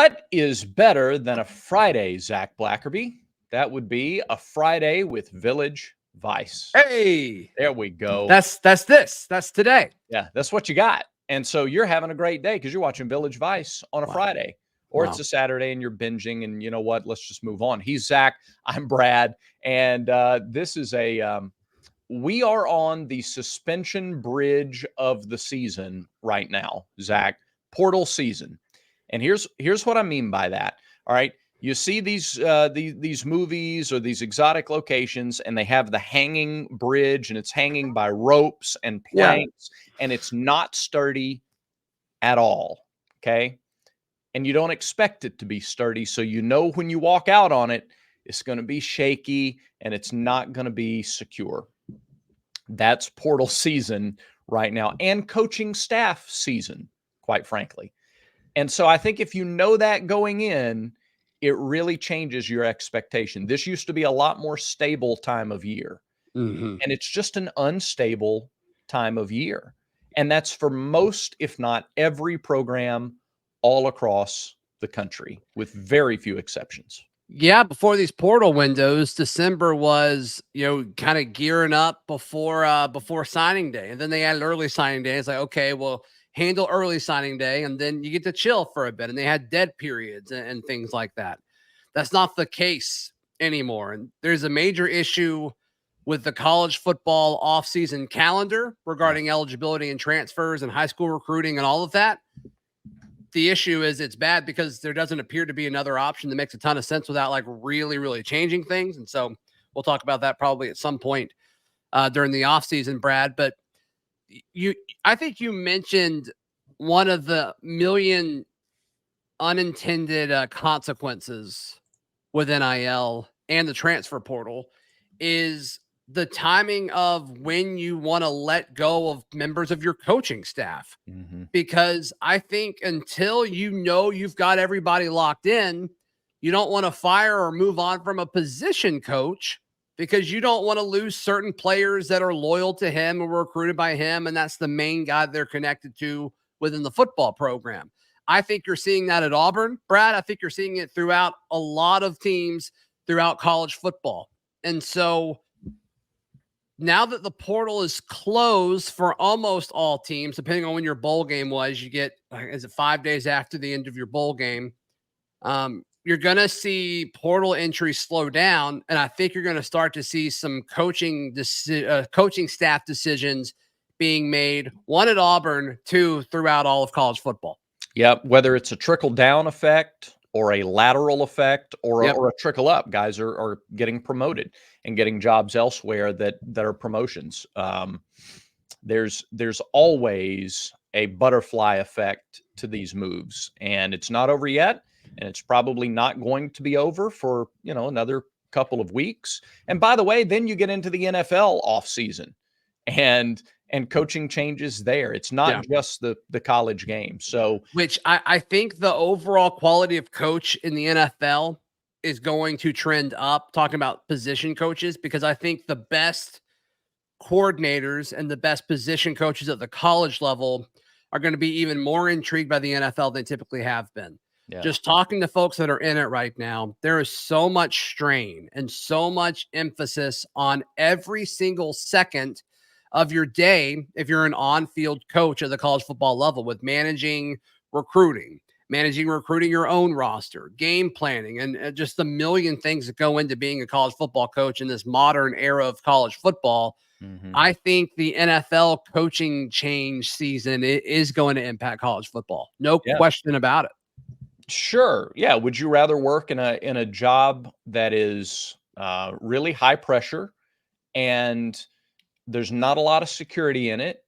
What is better than a Friday, Zach Blackerby? That would be a Friday with Village Vice. Hey, there we go. That's today. Yeah, that's what you got. And so you're having a great day because you're watching Village Vice on a Friday, or it's a Saturday and you're binging. And you know what? Let's just move on. He's Zach. I'm Brad. And this is we are on the suspension bridge of the season right now, Zach. Portal season. And here's what I mean by that. All right. You see these movies or these exotic locations, and they have the hanging bridge, and it's hanging by ropes and planks, and it's not sturdy at all. Okay. And you don't expect it to be sturdy. So you know when you walk out on it, it's going to be shaky and it's not going to be secure. That's portal season right now, and coaching staff season, quite frankly. And so I think if you know that going in, it really changes your expectation. This used to be a lot more stable time of year. And it's just an unstable time of year. And that's for most, if not every program all across the country, with very few exceptions. Yeah, before these portal windows, December was, kind of gearing up before signing day. And then they added early signing day. It's like, okay, well, handle early signing day, and then you get to chill for a bit. And they had dead periods and things like that. That's not the case anymore. And there's a major issue with the college football offseason calendar regarding eligibility and transfers and high school recruiting and all of that. The issue is it's bad because there doesn't appear to be another option that makes a ton of sense without like really, really changing things. And so we'll talk about that probably at some point during the offseason, Brad. But I think you mentioned one of the million unintended consequences with NIL and the transfer portal is the timing of when you want to let go of members of your coaching staff. Because I think until you've got everybody locked in, you don't want to fire or move on from a position coach because you don't want to lose certain players that are loyal to him or recruited by him. And that's the main guy they're connected to within the football program. I think you're seeing that at Auburn, Brad. I think you're seeing it throughout a lot of teams throughout college football. And so now that the portal is closed for almost all teams, depending on when your bowl game was, you get, is it 5 days after the end of your bowl game? You're going to see portal entries slow down. And I think you're going to start to see some coaching staff decisions being made, one at Auburn, two throughout all of college football. Yep. Whether it's a trickle down effect or a lateral effect or a trickle up, guys are getting promoted and getting jobs elsewhere that are promotions. There's always a butterfly effect to these moves, and it's not over yet. And it's probably not going to be over for, another couple of weeks. And by the way, then you get into the NFL offseason and coaching changes there. It's not just the college game. So, which I think the overall quality of coach in the NFL is going to trend up, talking about position coaches, because I think the best coordinators and the best position coaches at the college level are going to be even more intrigued by the NFL than they typically have been. Yeah. Just talking to folks that are in it right now, there is so much strain and so much emphasis on every single second of your day if you're an on-field coach at the college football level, with managing recruiting your own roster, game planning, and just the million things that go into being a college football coach in this modern era of college football. I think the NFL coaching change season is going to impact college football. No question about it. Sure. Yeah. Would you rather work in a job that is really high pressure and there's not a lot of security in it?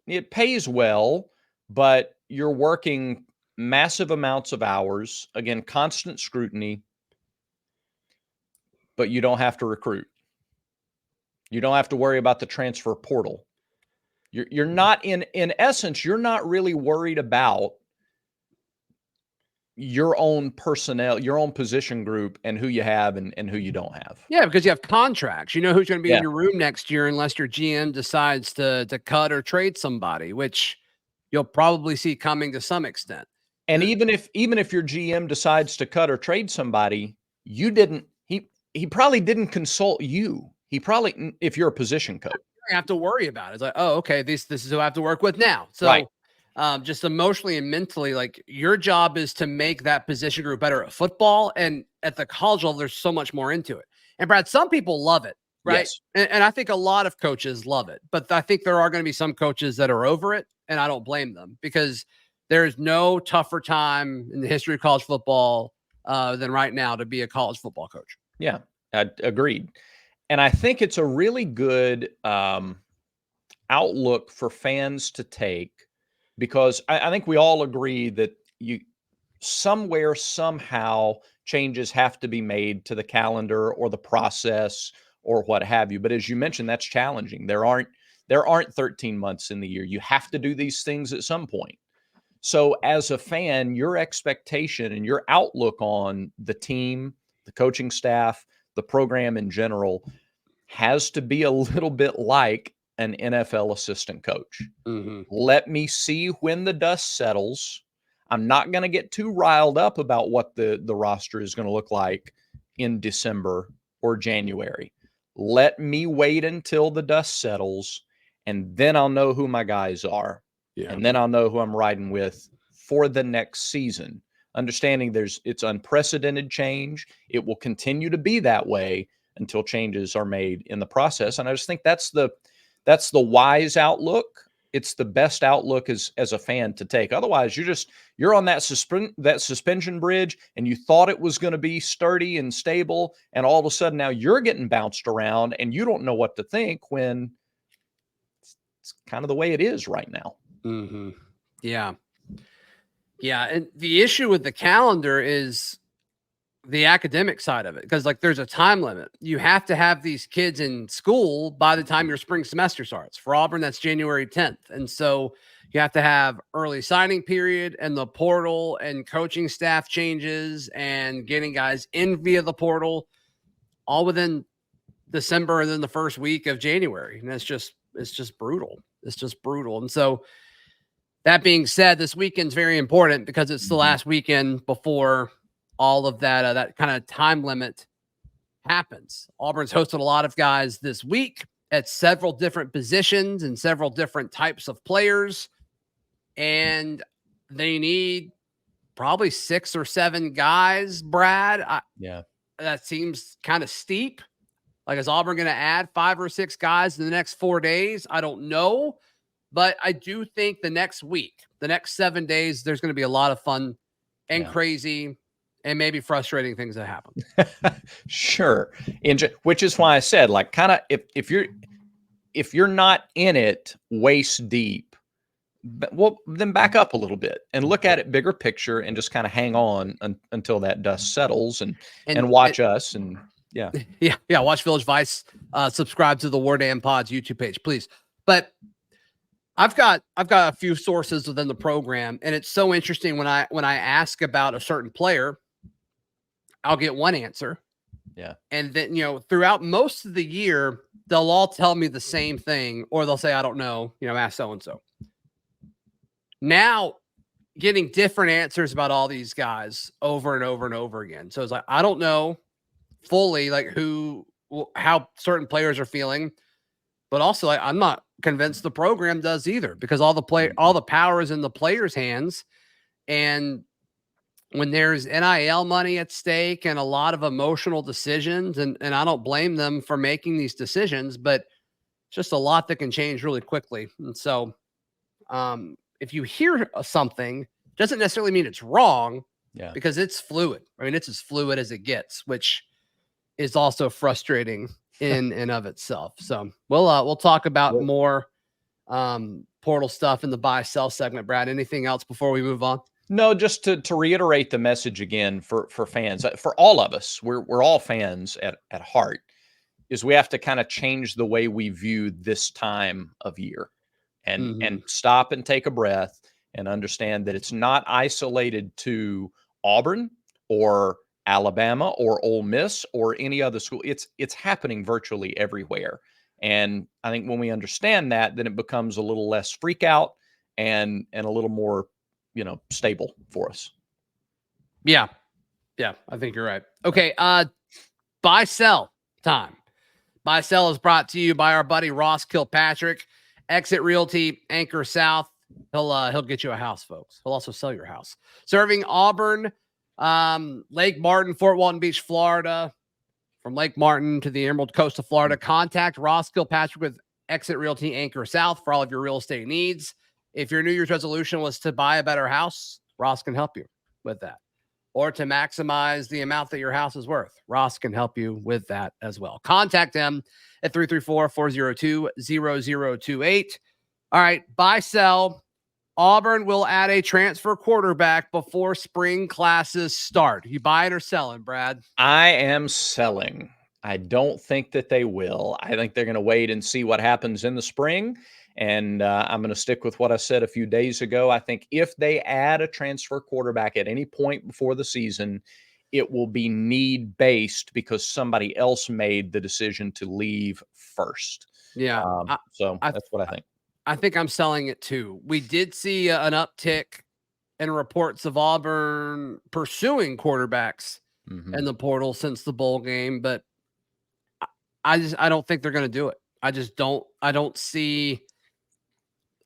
It pays well, but you're working massive amounts of hours, again, constant scrutiny, but you don't have to recruit. You don't have to worry about the transfer portal. You're not in essence, you're not really worried about your own personnel, your own position group, and who you have and who you don't have. Yeah, because you have contracts. You know who's going to be in your room next year unless your GM decides to cut or trade somebody, which you'll probably see coming to some extent. And even if your GM decides to cut or trade somebody, you didn't he probably didn't consult you. He probably, if you're a position coach, you have to worry about it. It's like, oh, okay, this is who I have to work with now. right? So just emotionally and mentally, like your job is to make that position group better at football, and at the college level, there's so much more into it. And Brad, some people love it, right? Yes. And I think a lot of coaches love it, but I think there are going to be some coaches that are over it, and I don't blame them, because there is no tougher time in the history of college football than right now to be a college football coach. Yeah, agreed. And I think it's a really good outlook for fans to take, because I think we all agree that you somewhere, somehow, changes have to be made to the calendar or the process or what have you. But as you mentioned, that's challenging. There aren't 13 months in the year. You have to do these things at some point. So as a fan, your expectation and your outlook on the team, the coaching staff, the program in general has to be a little bit like an NFL assistant coach. Mm-hmm. Let me see when the dust settles. I'm not going to get too riled up about what the roster is going to look like in December or January. Let me wait until the dust settles, and then I'll know who my guys are. Yeah. And then I'll know who I'm riding with for the next season. Understanding it's unprecedented change. It will continue to be that way until changes are made in the process. And I just think that's the wise outlook. It's the best outlook as a fan to take. Otherwise, you're on that suspension bridge, and you thought it was going to be sturdy and stable, and all of a sudden now you're getting bounced around, and you don't know what to think, when it's kind of the way it is right now. Mm-hmm. Yeah. Yeah. And the issue with the calendar is the academic side of it, because like there's a time limit. You have to have these kids in school by the time your spring semester starts. For Auburn, that's January 10th. And so you have to have early signing period and the portal and coaching staff changes and getting guys in via the portal all within December and then the first week of January. And it's just brutal. It's just brutal. And so that being said, this weekend's very important because it's the last weekend before all of that, that kind of time limit happens. Auburn's hosted a lot of guys this week at several different positions and several different types of players. And they need probably 6 or 7 guys, Brad. Yeah. That seems kind of steep. Like, is Auburn going to add 5 or 6 guys in the next 4 days? I don't know. But I do think the next week, the next 7 days, there's going to be a lot of fun and crazy and maybe frustrating things that happen. Sure. Which is why I said, like, kind of, if you're not in it waist deep, well, then back up a little bit and look at it bigger picture, and just kind of hang on until that dust settles, and watch us. And yeah. Watch Village Vice, subscribe to the War Damn Pods YouTube page, please. But I've got a few sources within the program, and it's so interesting when I ask about a certain player, I'll get one answer. Yeah. And then, throughout most of the year, they'll all tell me the same thing, or they'll say, I don't know, ask so-and-so. Now getting different answers about all these guys over and over and over again. So it's like, I don't know fully like how certain players are feeling, but also like, I'm not convinced the program does either, because all the power is in the players' hands. And when there's NIL money at stake and a lot of emotional decisions, and I don't blame them for making these decisions, but it's just a lot that can change really quickly. And so if you hear something, doesn't necessarily mean it's wrong, because it's fluid. I mean, it's as fluid as it gets, which is also frustrating in and of itself. So we'll talk about more portal stuff in the buy sell segment. Brad, anything else before we move on? No, just to reiterate the message again for fans, for all of us, we're all fans at heart, is we have to kind of change the way we view this time of year, and stop and take a breath and understand that it's not isolated to Auburn or Alabama or Ole Miss or any other school. It's happening virtually everywhere. And I think when we understand that, then it becomes a little less freak out and a little more, stable for us. Yeah. Yeah, I think you're right. Okay, buy sell time. Buy sell is brought to you by our buddy Ross Kilpatrick, Exit Realty, Anchor South. He'll get you a house, folks. He'll also sell your house. Serving Auburn, Lake Martin, Fort Walton Beach, Florida. From Lake Martin to the Emerald Coast of Florida, contact Ross Kilpatrick with Exit Realty Anchor South for all of your real estate needs. If your New Year's resolution was to buy a better house, Ross can help you with that. Or to maximize the amount that your house is worth, Ross can help you with that as well. Contact them at 334-402-0028. All right, buy, sell. Auburn will add a transfer quarterback before spring classes start. You buying or selling, Brad? I am selling. I don't think that they will. I think they're going to wait and see what happens in the spring. And I'm going to stick with what I said a few days ago. I think if they add a transfer quarterback at any point before the season, it will be need-based because somebody else made the decision to leave first. Yeah. That's what I think. I think I'm selling it too. We did see an uptick in reports of Auburn pursuing quarterbacks in the portal since the bowl game, but I don't think they're going to do it. I don't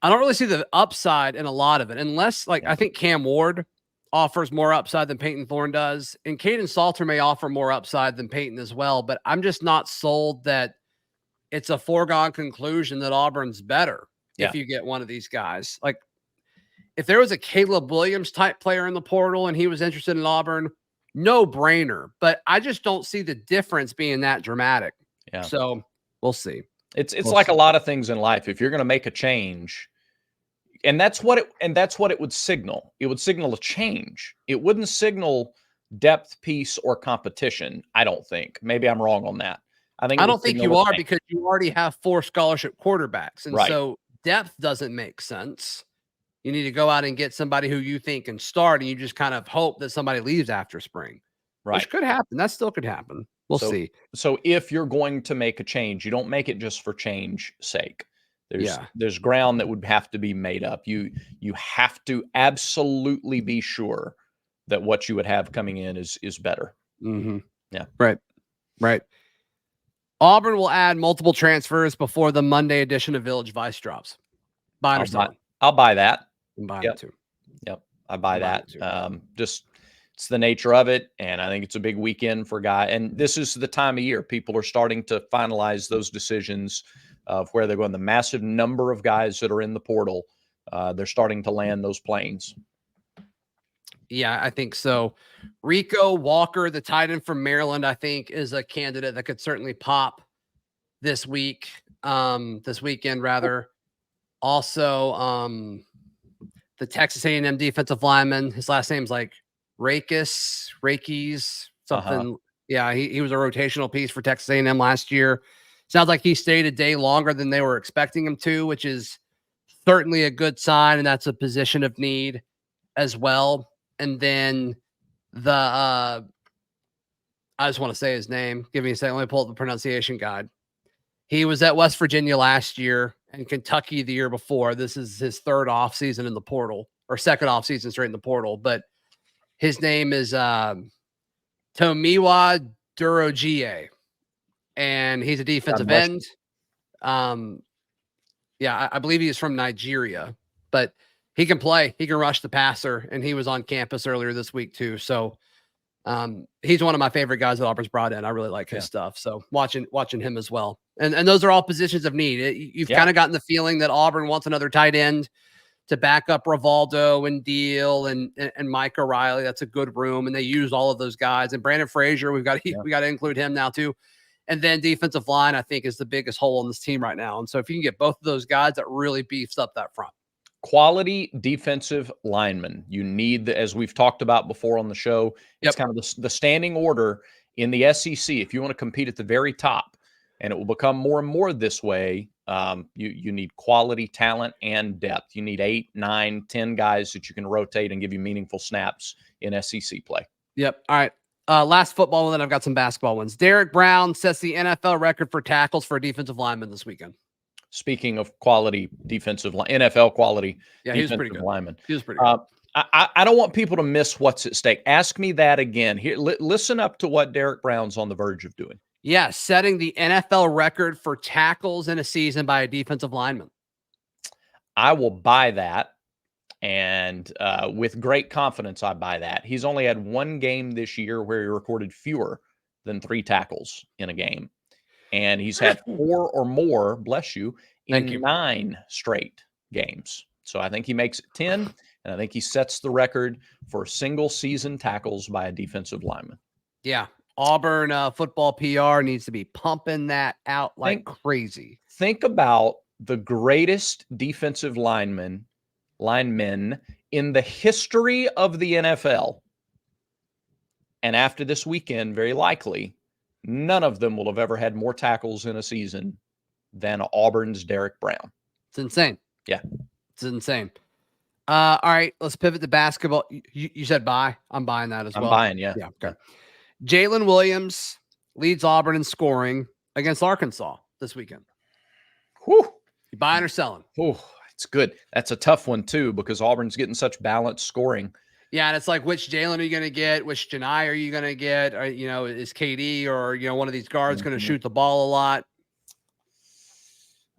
really see the upside in a lot of it, unless I think Cam Ward offers more upside than Peyton Thorne does, and Caden Salter may offer more upside than Peyton as well, but I'm just not sold that it's a foregone conclusion that Auburn's better if you get one of these guys. Like, if there was a Caleb Williams type player in the portal and he was interested in Auburn, no brainer, but I just don't see the difference being that dramatic. Yeah. So we'll see. It's like a lot of things in life. If you're going to make a change, and that's what it would signal. It would signal a change. It wouldn't signal depth, peace, or competition. I don't think. Maybe I'm wrong on that. I don't think you are, because you already have 4 scholarship quarterbacks, and so depth doesn't make sense. You need to go out and get somebody who you think can start, and you just kind of hope that somebody leaves after spring, which could happen. That still could happen. We'll see. So if you're going to make a change, you don't make it just for change sake. There's ground that would have to be made up. You have to absolutely be sure that what you would have coming in is better. Mm-hmm. Yeah. Right. Auburn will add multiple transfers before the Monday edition of Village Vice drops. Buy or sell? I'll buy that. I'm buying it too. Yep. I buy that. Just it's the nature of it. And I think it's a big weekend for guys. And this is the time of year people are starting to finalize those decisions of where they're going. The massive number of guys that are in the portal, they're starting to land those planes. Yeah, I think so. Rico Walker, the tight end from Maryland, I think is a candidate that could certainly pop this weekend rather. Also, the Texas A&M defensive lineman, his last name's like Rakes, something. Yeah, he was a rotational piece for Texas A&M last year. Sounds like he stayed a day longer than they were expecting him to, which is certainly a good sign, and that's a position of need as well. And then I just want to say his name. Give me a second. Let me pull up the pronunciation guide. He was at West Virginia last year and Kentucky the year before. This is his third offseason in the portal, or second offseason straight in the portal. But his name is Tomiwa Durogie, and he's a defensive end. I believe he is from Nigeria, but he can play. He can rush the passer, and he was on campus earlier this week too. So he's one of my favorite guys that Auburn's brought in. I really like his stuff. So watching him as well. And those are all positions of need. You've kind of gotten the feeling that Auburn wants another tight end to back up Rivaldo and Deal and Mike O'Reilly. That's a good room, and they used all of those guys. And Brandon Frazier, we got to include him now too. And then defensive line, I think, is the biggest hole in this team right now. And so if you can get both of those guys, that really beefs up that front. Quality defensive linemen. You need, as we've talked about before on the show, it's kind of the standing order in the SEC. If you want to compete at the very top, and it will become more and more this way, you need quality talent and depth. You need 8, 9, 10 guys that you can rotate and give you meaningful snaps in SEC play. Yep. All right. Last football one, then I've got some basketball ones. Derek Brown sets the NFL record for tackles for a defensive lineman this weekend. Speaking of quality defensive line, NFL quality defensive lineman. He was pretty good. I don't want people to miss what's at stake. Ask me that again. Here, listen up to what Derek Brown's on the verge of doing. Yeah, setting the NFL record for tackles in a season by a defensive lineman. I will buy that. And with great confidence, I buy that. He's only had one game this year where he recorded fewer than 3 tackles in a game. And he's had 4 or more, bless you, in 9 straight games. So I think he makes it 10, and I think he sets the record for single season tackles by a defensive lineman. Yeah. Auburn football PR needs to be pumping that out like crazy. Think about the greatest defensive linemen in the history of the NFL. And after this weekend, very likely, none of them will have ever had more tackles in a season than Auburn's Derek Brown. It's insane. Yeah. It's insane. All right, let's pivot to basketball. You said buy. I'm buying that as well. I'm buying, yeah. Yeah, okay. Jalen Williams leads Auburn in scoring against Arkansas this weekend. Whew. You buying or selling? Oh, it's good. That's a tough one, too, because Auburn's getting such balanced scoring. Yeah, and it's like, which Jalen are you going to get? Which Janai are you going to get? Or, is KD or, one of these guards going to shoot the ball a lot?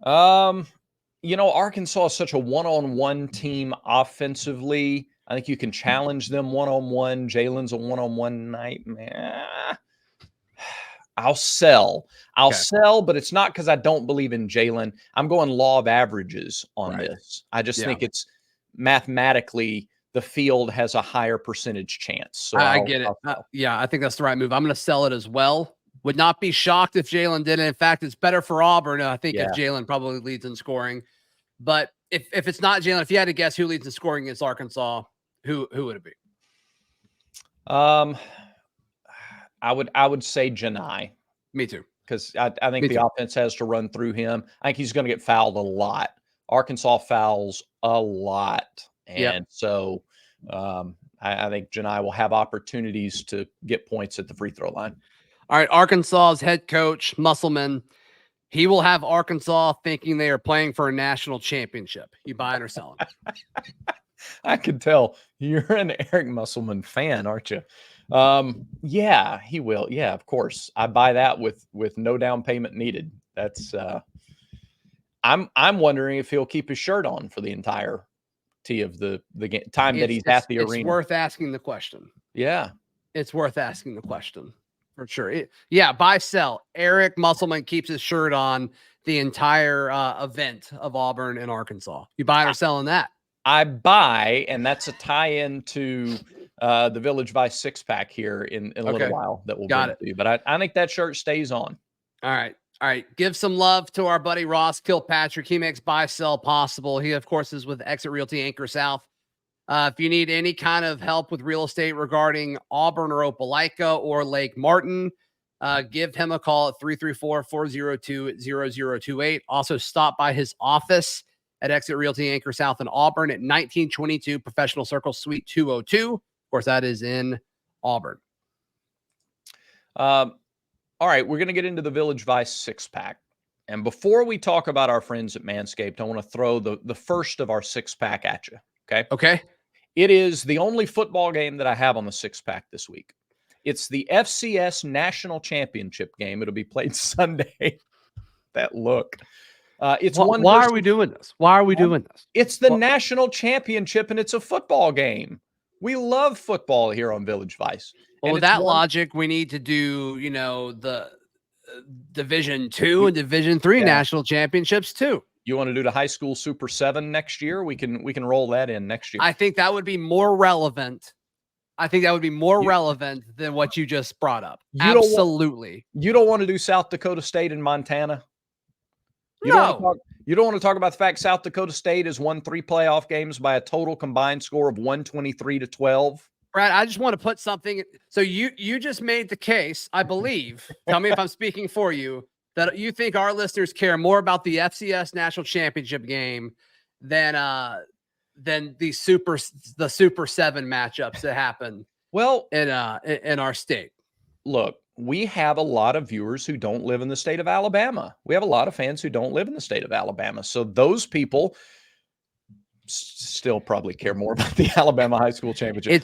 Arkansas is such a one-on-one team offensively. I think you can challenge them one-on-one. Jalen's a one-on-one nightmare. I'll sell. I'll sell, but it's not because I don't believe in Jalen. I'm going law of averages on this. I just think it's mathematically the field has a higher percentage chance. So I get it. I think that's the right move. I'm going to sell it as well. Would not be shocked if Jalen did it. In fact, it's better for Auburn. I think if Jalen probably leads in scoring. But if it's not Jalen, if you had to guess who leads in scoring against Arkansas, who would it be? I would say Janai. Me too. Because I think the offense has to run through him. I think he's going to get fouled a lot. Arkansas fouls a lot. And so I think Janai will have opportunities to get points at the free throw line. All right, Arkansas's head coach, Musselman, he will have Arkansas thinking they are playing for a national championship. You buying or selling? I can tell you're an Eric Musselman fan, aren't you? Yeah, he will. Yeah, of course. I buy that with no down payment needed. That's I'm wondering if he'll keep his shirt on for the entirety of the time that he's at the arena. It's worth asking the question. Yeah. It's worth asking the question. For sure. Buy, sell. Eric Musselman keeps his shirt on the entire event of Auburn and Arkansas. You buying or selling that? I buy, and that's a tie-in to the Village Vice 6-pack here in a little while that we'll get to. But I think that shirt stays on. All right. Give some love to our buddy Ross Kilpatrick. He makes buy, sell possible. He, of course, is with Exit Realty Anchor South. If you need any kind of help with real estate regarding Auburn or Opelika or Lake Martin, give him a call at 334-402-0028. Also stop by his office at Exit Realty Anchor South in Auburn at 1922 Professional Circle Suite 202. Of course, that is in Auburn. All right, we're going to get into the Village Vice 6-pack. And before we talk about our friends at Manscaped, I want to throw the first of our 6-pack at you. Okay. It is the only football game that I have on the 6-pack this week. It's the FCS National Championship game. It'll be played Sunday. That look. Why are we doing this? Why are we doing this? It's the national championship, and it's a football game. We love football here on Village Vice. Well, with that logic, we need to do, the Division II and Division III national championships too. You want to do the high school Super 7 next year? We can roll that in next year. I think that would be more relevant. Relevant than what you just brought up. Absolutely. You don't want to do South Dakota State and Montana? You don't want to talk about the fact South Dakota State has won 3 playoff games by a total combined score of 123-12. Brad, I just want to put something. So you just made the case, I believe. Tell me if I'm speaking for you, that you think our listeners care more about the FCS National Championship game than the Super 7 matchups that happen in our state. Look, we have a lot of viewers who don't live in the state of Alabama. We have a lot of fans who don't live in the state of Alabama. So those people, still probably care more about the Alabama high school championship.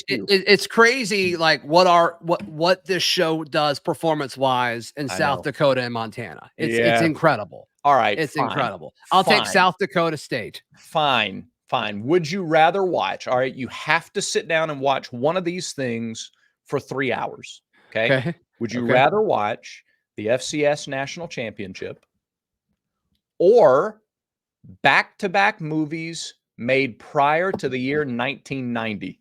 It's crazy, like what this show does performance wise in South Dakota and Montana. It's incredible. All right, it's incredible. I'll take South Dakota State. Fine. Would you rather watch? All right, you have to sit down and watch one of these things for 3 hours. Okay. Would you rather watch the FCS National Championship or back-to-back movies made prior to the year 1990?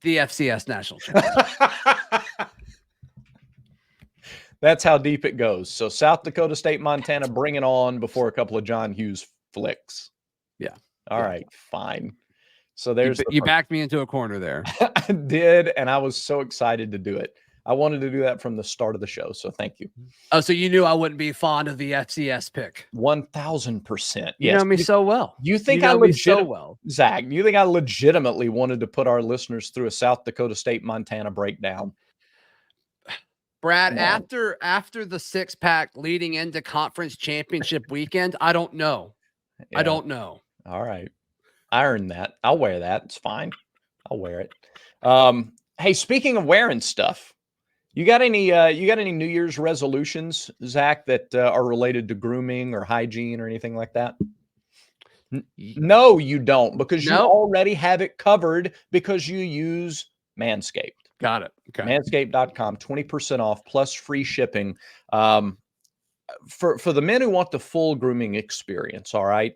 The FCS National Championship. That's how deep it goes. So South Dakota State, Montana, bring it on before a couple of John Hughes flicks. Yeah. All right, fine. So there's you backed me into a corner there. I did, and I was so excited to do it. I wanted to do that from the start of the show, so thank you. Oh, so you knew I wouldn't be fond of the FCS pick. 1,000%. Yes. You know me so well. You think I Zach, you think I legitimately wanted to put our listeners through a South Dakota State Montana breakdown? Brad, after the 6-pack leading into conference championship weekend, I don't know. Yeah. I don't know. All right. I earned that. I'll wear that. It's fine. I'll wear it. Hey, speaking of wearing stuff, you got any New Year's resolutions, Zach, that are related to grooming or hygiene or anything like that? No, you don't, because you already have it covered because you use Manscaped. Got it. Okay. Manscaped.com, 20% off plus free shipping. For the men who want the full grooming experience, all right,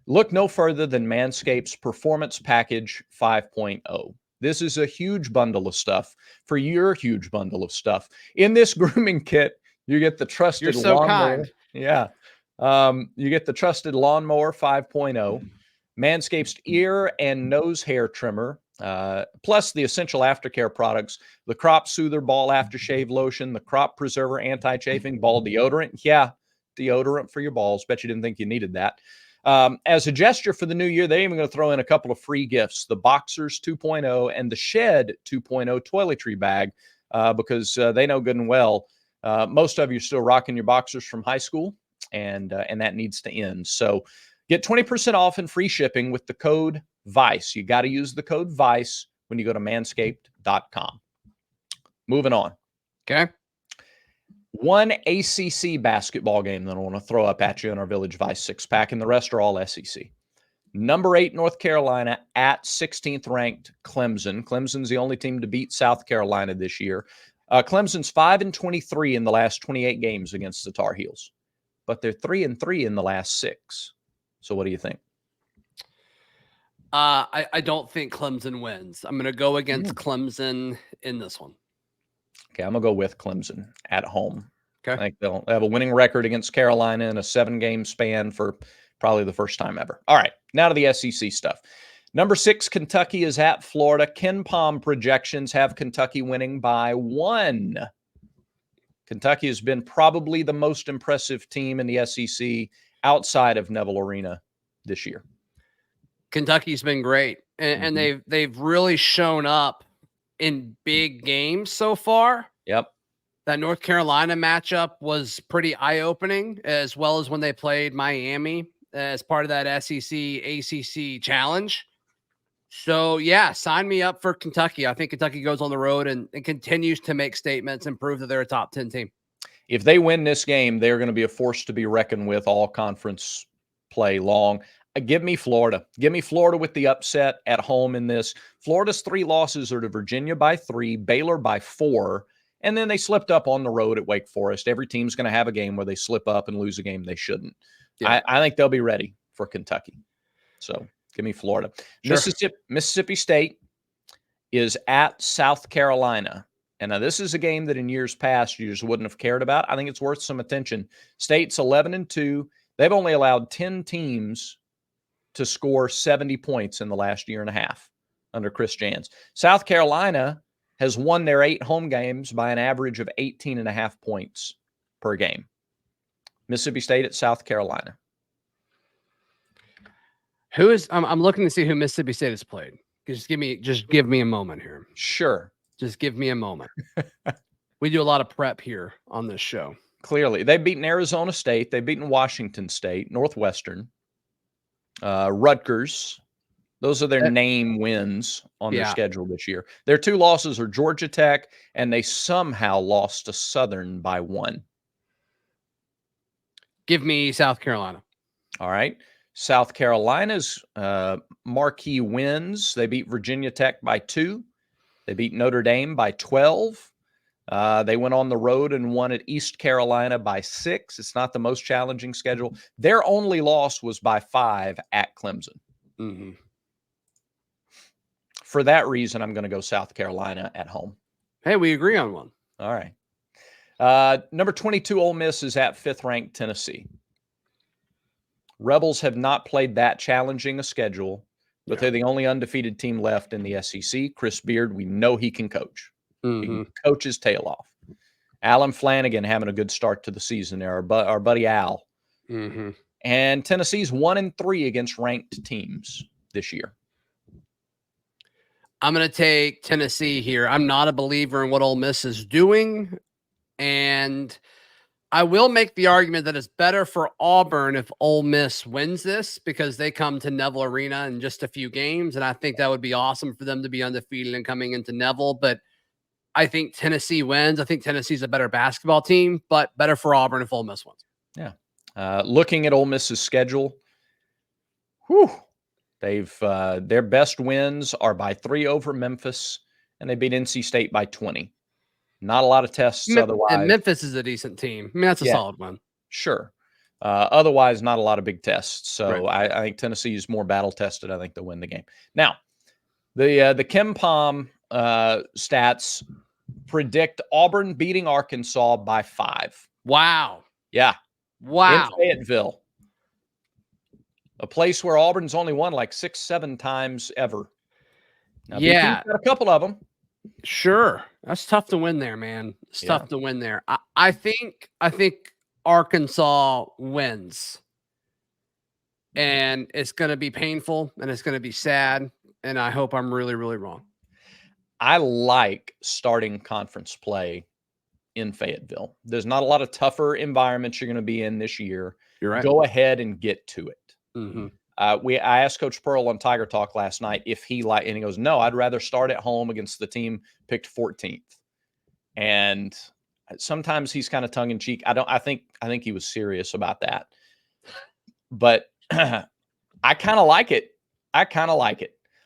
look no further than Manscaped's Performance Package 5.0. This is a huge bundle of stuff for your huge bundle of stuff. In this grooming kit, you get the trusted lawnmower. Kind. Yeah. You get the trusted lawnmower 5.0, Manscaped's ear and nose hair trimmer, plus the essential aftercare products, the Crop Soother Ball Aftershave Lotion, the Crop Preserver Anti-Chafing Ball Deodorant. Yeah, deodorant for your balls. Bet you didn't think you needed that. As a gesture for the new year, they're even going to throw in a couple of free gifts, the Boxers 2.0 and the Shed 2.0 toiletry bag, because they know good and well most of you are still rocking your Boxers from high school, and that needs to end. So get 20% off and free shipping with the code VICE. You got to use the code VICE when you go to manscaped.com. Moving on. Okay. One ACC basketball game that I want to throw up at you in our Village Vice 6-pack, and the rest are all SEC. Number 8, North Carolina at 16th ranked Clemson. Clemson's the only team to beat South Carolina this year. Clemson's 5-23 in the last 28 games against the Tar Heels, but they're 3-3 in the last 6. So what do you think? I don't think Clemson wins. I'm going to go against Clemson in this one. Okay, I'm going to go with Clemson at home. Okay. I think they'll have a winning record against Carolina in a 7-game span for probably the first time ever. All right, now to the SEC stuff. Number 6, Kentucky is at Florida. Ken Palm projections have Kentucky winning by 1. Kentucky has been probably the most impressive team in the SEC outside of Neville Arena this year. Kentucky's been great, and they've really shown up in big games so far. Yep. That North Carolina matchup was pretty eye-opening, as well as when they played Miami as part of that SEC ACC challenge. So, yeah, sign me up for Kentucky. I think Kentucky goes on the road and continues to make statements and prove that they're a top 10 team. If they win this game, they're going to be a force to be reckoned with all conference play long. Give me Florida. Give me Florida with the upset at home in this. Florida's 3 losses are to Virginia by 3, Baylor by 4, and then they slipped up on the road at Wake Forest. Every team's going to have a game where they slip up and lose a game they shouldn't. Yeah. I think they'll be ready for Kentucky. So give me Florida. Sure. Mississippi State is at South Carolina. And now this is a game that in years past you just wouldn't have cared about. I think it's worth some attention. State's 11-2. They've only allowed 10 teams to score 70 points in the last year and a half under Chris Jans. South Carolina has won their 8 home games by an average of 18.5 points per game. Mississippi State at South Carolina. I'm looking to see who Mississippi State has played. Just give me a moment here. Sure. Just give me a moment. We do a lot of prep here on this show. Clearly. They've beaten Arizona State. They've beaten Washington State, Northwestern. Rutgers. Those are their name wins on their schedule this year. Their 2 losses are Georgia Tech, and they somehow lost to Southern by 1. Give me South Carolina. All right. South Carolina's marquee wins. They beat Virginia Tech by 2. They beat Notre Dame by 12. They went on the road and won at East Carolina by 6. It's not the most challenging schedule. Their only loss was by 5 at Clemson. Mm-hmm. For that reason, I'm going to go South Carolina at home. Hey, we agree on one. All right. Number 22, Ole Miss is at 5th-ranked Tennessee. Rebels have not played that challenging a schedule, but they're the only undefeated team left in the SEC. Chris Beard, we know he can coach. Mm-hmm. He can coach his tail off. Alan Flanagan having a good start to the season there, our buddy Al. Mm-hmm. And Tennessee's 1-3 against ranked teams this year. I'm going to take Tennessee here. I'm not a believer in what Ole Miss is doing, and I will make the argument that it's better for Auburn if Ole Miss wins this because they come to Neville Arena in just a few games, and I think that would be awesome for them to be undefeated and coming into Neville. But I think Tennessee wins. I think Tennessee's a better basketball team, but better for Auburn if Ole Miss wins. Yeah. Looking at Ole Miss's schedule, whew, they've their best wins are by 3 over Memphis, and they beat NC State by 20. Not a lot of tests otherwise. And Memphis is a decent team. I mean, that's a solid one. Sure. Otherwise, not a lot of big tests. So I think Tennessee is more battle tested. I think they'll win the game. Now, the KenPom stats predict Auburn beating Arkansas by 5. Wow. Yeah. Wow. In Fayetteville. A place where Auburn's only won like 6-7 times ever. Now, BP's got a couple of them. Sure. That's tough to win there, man. It's tough to win there. I think Arkansas wins. And it's going to be painful and it's going to be sad. And I hope I'm really, really wrong. I like starting conference play in Fayetteville. There's not a lot of tougher environments you're going to be in this year. You're right. Go ahead and get to it. Mm-hmm. I asked Coach Pearl on Tiger Talk last night if he and he goes, no, I'd rather start at home against the team picked 14th. And sometimes he's kind of tongue in cheek. I think he was serious about that. But I kind of like it.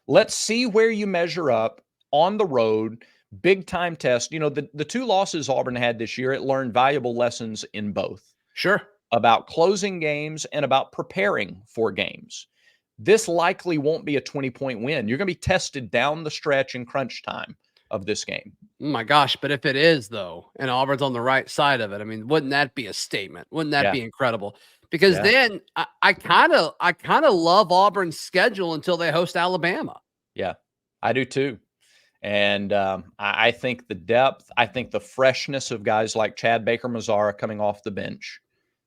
Let's see where you measure up on the road. Big time test. You know, the 2 losses Auburn had this year, it learned valuable lessons in both. Sure. About closing games and about preparing for games. This likely won't be a 20-point win. You're going to be tested down the stretch in crunch time of this game. Oh my gosh. But if it is, though, and Auburn's on the right side of it, I mean, wouldn't that be a statement? Wouldn't that be incredible? Because then I kind of love Auburn's schedule until they host Alabama. Yeah, I do too. And I think the depth, I think the freshness of guys like Chad Baker-Mazara coming off the bench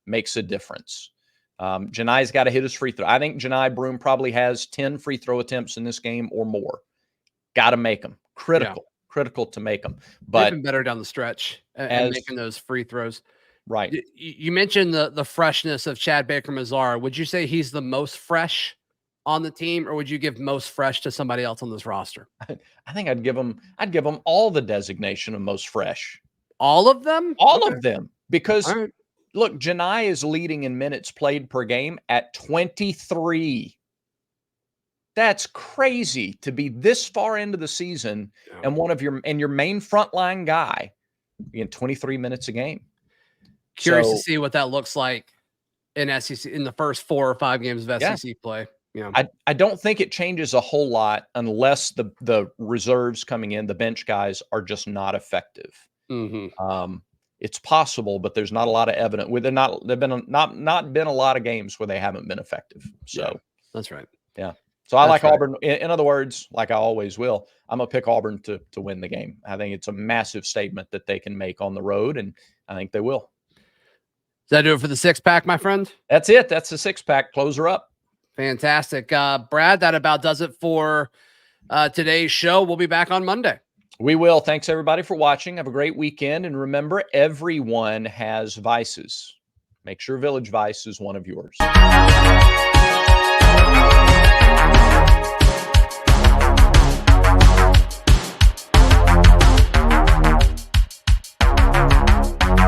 makes a difference. Janai's got to hit his free throw. I think Janai Broome probably has 10 free throw attempts in this game or more. Got to make them. Critical to make them. But even better down the stretch and making those free throws. Right. You mentioned the freshness of Chad Baker-Mazara. Would you say he's the most fresh on the team, or would you give most fresh to somebody else on this roster? I think I'd give him all the designation of most fresh. All of them? All of them. Because look, Janai is leading in minutes played per game at 23. That's crazy to be this far into the season and your main frontline guy being 23 minutes a game. Curious to see what that looks like in SEC in the first 4 or 5 games of SEC play. Yeah. I don't think it changes a whole lot unless the reserves coming in, the bench guys, are just not effective. Mm-hmm. It's possible, but there's not a lot of evidence. There've been not been a lot of games where they haven't been effective. So that's right. Yeah. So I like Auburn. In other words, like I always will, I'm gonna pick Auburn to win the game. I think it's a massive statement that they can make on the road, and I think they will. Does that do it for the 6-pack, my friend? That's it. That's the 6-pack. Closer up. Fantastic. Brad, that about does it for today's show. We'll be back on Monday. We will. Thanks, everybody, for watching. Have a great weekend. And remember, everyone has vices. Make sure Village Vice is one of yours.